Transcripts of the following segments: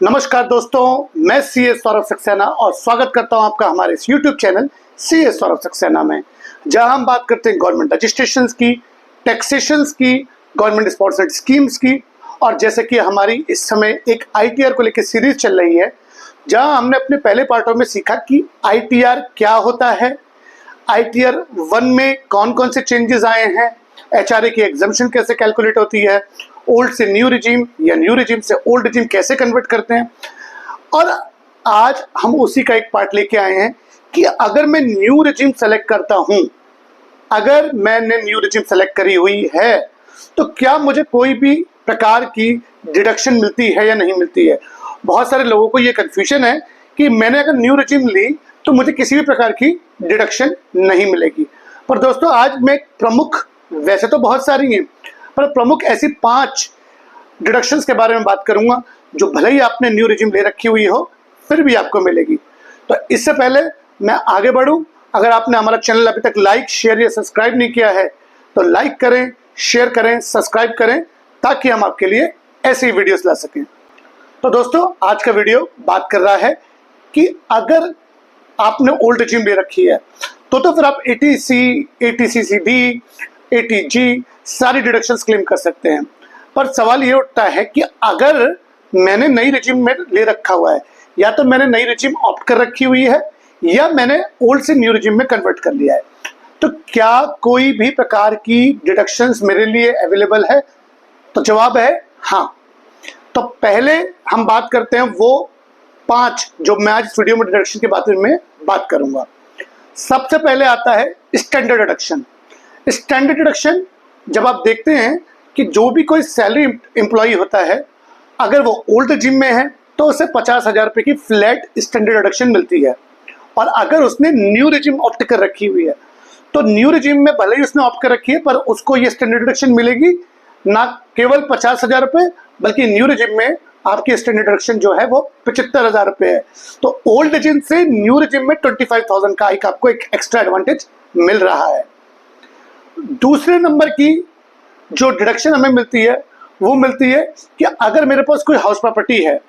नमस्कार दोस्तों, मैं सीए सौरभ सक्सेना और स्वागत करता हूं आपका हमारे इस YouTube channel CA Saurabh Saxena में, जहां हम बात करते हैं गवर्नमेंट रजिस्ट्रेशंस की, टैक्सेशंस की, गवर्नमेंट स्पॉन्सर्ड स्कीम्स की। और जैसे कि हमारी इस समय एक आईटीआर को लेकर सीरीज चल रही है, जहां हमने अपने पहले पार्टों में सीखा कि आईटीआर क्या होता है, आईटीआर 1 में कौन कौन से चेंजेस आए हैं, एचआरए की एग्जम्पशन कैसे कैलकुलेट होती है, ओल्ड से न्यू रिजीम या न्यू रिजीम से ओल्ड रिजीम कैसे कन्वर्ट करते हैं। और आज हम उसी का एक पार्ट लेके आए हैं कि अगर मैं न्यू रिजीम सेलेक्ट करता हूं, अगर मैंने न्यू रिजीम सेलेक्ट करी हुई है, तो क्या मुझे कोई भी प्रकार की डिडक्शन मिलती है या नहीं मिलती है। बहुत सारे लोगों को ये कंफ्यूजन है कि मैंने अगर न्यू रिजीम ली तो मुझे किसी भी प्रकार की डिडक्शन नहीं मिलेगी। पर दोस्तों, आज मैं प्रमुख, वैसे तो बहुत सारी हैं, पर प्रमुख ऐसी 5 डिडक्शंस के बारे में बात करूंगा जो भले ही आपने न्यू रिजीम ले रखी हुई हो फिर भी आपको मिलेगी। तो इससे पहले मैं आगे बढ़ूं, अगर आपने हमारा चैनल अभी तक लाइक, शेयर या सब्सक्राइब नहीं किया है तो लाइक करें, शेयर करें, सब्सक्राइब करें, ताकि हम आपके लिए ऐसी वीडियोस ला सकें। तो दोस्तों, आज का वीडियो बात कर रहा है कि अगर आपने ओल्ड रिजीम ले रखी है तो फिर आप एटीसी, एटीसीसीडी, एटीजी सारी डिडक्शंस क्लेम कर सकते हैं। पर सवाल ये उठता है कि अगर मैंने नई रिजीम में ले रखा हुआ है, या तो मैंने नई रिजीम ऑप्ट कर रखी हुई है या मैंने ओल्ड से न्यू रिजीम में कन्वर्ट कर लिया है, तो क्या कोई भी प्रकार की डिडक्शंस मेरे लिए अवेलेबल है? तो जवाब है हाँ। तो पहले हम बात करते हैं वो 5 जो मैं आज इस वीडियो में डिडक्शन के बारे में बात करूंगा। सबसे पहले आता है स्टैंडर्ड डिडक्शन। स्टैंडर्ड डिडक्शन जब आप देखते हैं कि जो भी कोई सैलरी एम्प्लॉय होता है, अगर वो ओल्ड रिजीम में है तो उसे 50,000 रुपये की फ्लैट स्टैंडर्ड डिडक्शन मिलती है। और अगर उसने न्यू रिजीम ऑप्ट कर रखी हुई है तो न्यू रिजीम में भले ही उसने ऑप्ट कर रखी है पर उसको ये स्टैंडर्ड डिडक्शन मिलेगी ना केवल 50,000 रुपये, बल्कि न्यू रिजीम में आपकी स्टैंडर्ड डिडक्शन जो है वो 75,000 रुपये है। तो ओल्ड रिजीम से न्यू रिजीम में 25,000 का एक आपको एक एक्स्ट्रा एडवांटेज मिल रहा है। दूसरे नंबर की जो डिडक्शन हमें मिलती है वो मिलती है कि अगर मेरे पास कोई हाउस प्रॉपर्टी है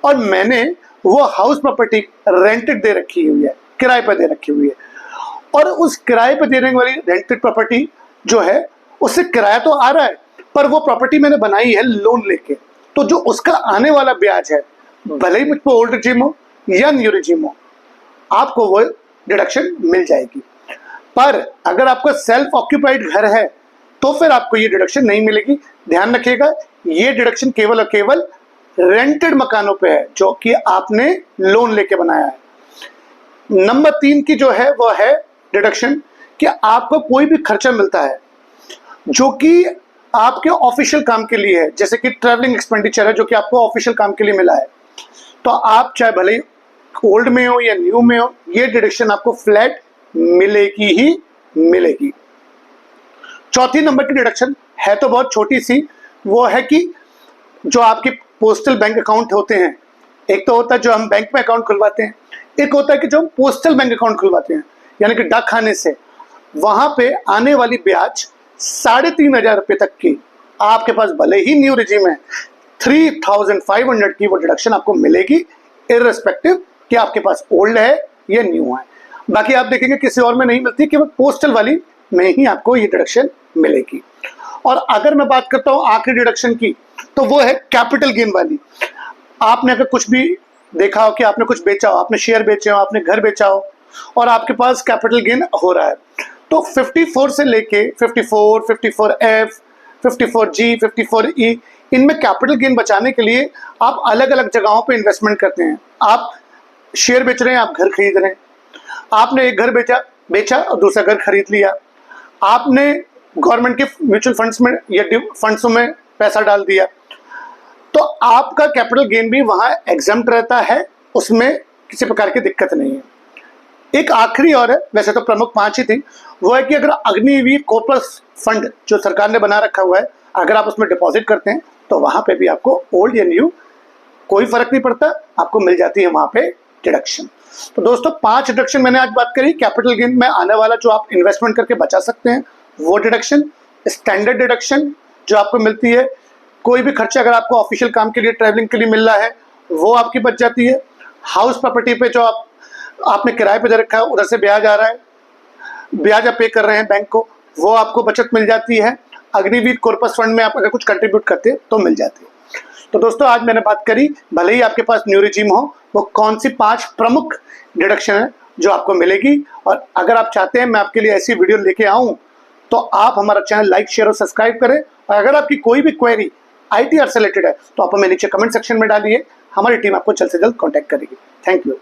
और मैंने वो हाउस प्रॉपर्टी रेंटेड दे रखी हुई है, किराए पर दे रखी हुई है, और उस किराए पर देने वाली रेंटेड प्रॉपर्टी जो है उससे किराया तो आ रहा है, पर वो प्रॉपर्टी मैंने बनाई है लोन लेके, तो जो उसका आने वाला ब्याज है, भले ही मुझको ओल्ड रिजीम हो या न्यू रिजीम हो, आपको वो डिडक्शन मिल जाएगी। पर अगर आपका सेल्फ ऑक्यूपाइड घर है तो फिर आपको ये डिडक्शन नहीं मिलेगी। ध्यान रखिएगा, ये डिडक्शन केवल और केवल रेंटेड मकानों पे है जो कि आपने लोन लेके बनाया है। नंबर 3 की जो है वो है डिडक्शन कि आपको कोई भी खर्चा मिलता है जो कि आपके ऑफिशियल काम के लिए है, जैसे कि ट्रैवलिंग एक्सपेंडिचर है जो कि आपको ऑफिशियल काम के लिए मिला है, तो आप चाहे भले ही ओल्ड में हो या न्यू में हो, ये डिडक्शन आपको फ्लैट मिलेगी ही मिलेगी। चौथी नंबर की डिडक्शन है तो बहुत छोटी सी, वो है कि जो आपके पोस्टल बैंक अकाउंट होते हैं, एक तो होता है जो हम बैंक में अकाउंट खुलवाते हैं, एक होता है कि जो हम पोस्टल बैंक अकाउंट खुलवाते हैं, यानी कि डाक खाने से, वहां पे आने वाली ब्याज 3,500 रुपये तक की आपके पास भले ही न्यू रिजीम है 3,500 की वो डिडक्शन आपको मिलेगी, इररिस्पेक्टिव कि आपके पास ओल्ड है या न्यू है। बाकी आप देखेंगे किसी और में नहीं मिलती, केवल पोस्टल वाली में ही आपको ये डिडक्शन मिलेगी। और अगर मैं बात करता हूं आखिरी डिडक्शन की, तो वो है कैपिटल गेन वाली। आपने अगर कुछ भी देखा हो कि आपने कुछ बेचा हो, आपने शेयर बेचे हो, आपने घर बेचा हो और आपके पास कैपिटल गेन हो रहा है, तो 54 से लेके 54, 54F, 54G, 54E, इनमें कैपिटल गेन बचाने के लिए आप अलग अलग जगहों पे इन्वेस्टमेंट करते हैं। आप शेयर बेच रहे हैं, आप घर खरीद रहे हैं, आपने एक घर बेचा और दूसरा घर खरीद लिया, आपने गवर्नमेंट के म्यूचुअल फंड्स में या फंड्सों में पैसा डाल दिया, तो आपका कैपिटल गेन भी वहां एग्जम्प्ट रहता है, उसमें किसी प्रकार की दिक्कत नहीं है। एक आखिरी और है, वैसे तो प्रमुख 5 ही थी, वो है कि अगर अग्निवीर कॉर्पस फंड जो सरकार ने बना रखा हुआ है, अगर आप उसमें डिपॉजिट करते हैं तो वहां पे भी आपको ओल्ड या न्यू कोई फर्क नहीं पड़ता, आपको मिल जाती है वहां पे डिडक्शन। तो दोस्तों, 5 डिडक्शन मैंने आज बात करी। कैपिटल गेन में आने वाला जो आप इन्वेस्टमेंट करके बचा सकते हैं वो डिडक्शन, स्टैंडर्ड डिडक्शन जो आपको मिलती है, कोई भी खर्चा अगर आपको ऑफिशियल काम के लिए, ट्रैवलिंग के लिए मिल रहा है वो आपकी बच जाती है। हाउस प्रॉपर्टी पे जो आपने किराए पे दे रखा है उधर से ब्याज आ रहा है, ब्याज आप पे कर रहे हैं बैंक को, वो आपको बचत मिल जाती है। अग्निवीर कॉर्पस फंड में आप अगर कुछ कंट्रीब्यूट करते हैं तो मिल जाती है। तो दोस्तों आज मैंने बात करी, भले ही आपके पास न्यू रिजीम हो, वो कौन सी 5 प्रमुख डिडक्शन है जो आपको मिलेगी। और अगर आप चाहते हैं मैं आपके लिए ऐसी वीडियो लेके आऊं तो आप हमारा चैनल लाइक शेयर और सब्सक्राइब करें। और अगर आपकी कोई भी क्वेरी ITR से रिलेटेड है तो आप हमें नीचे कमेंट सेक्शन में डालिए, हमारी टीम आपको जल्द से जल्द कॉन्टैक्ट करेगी। Thank you.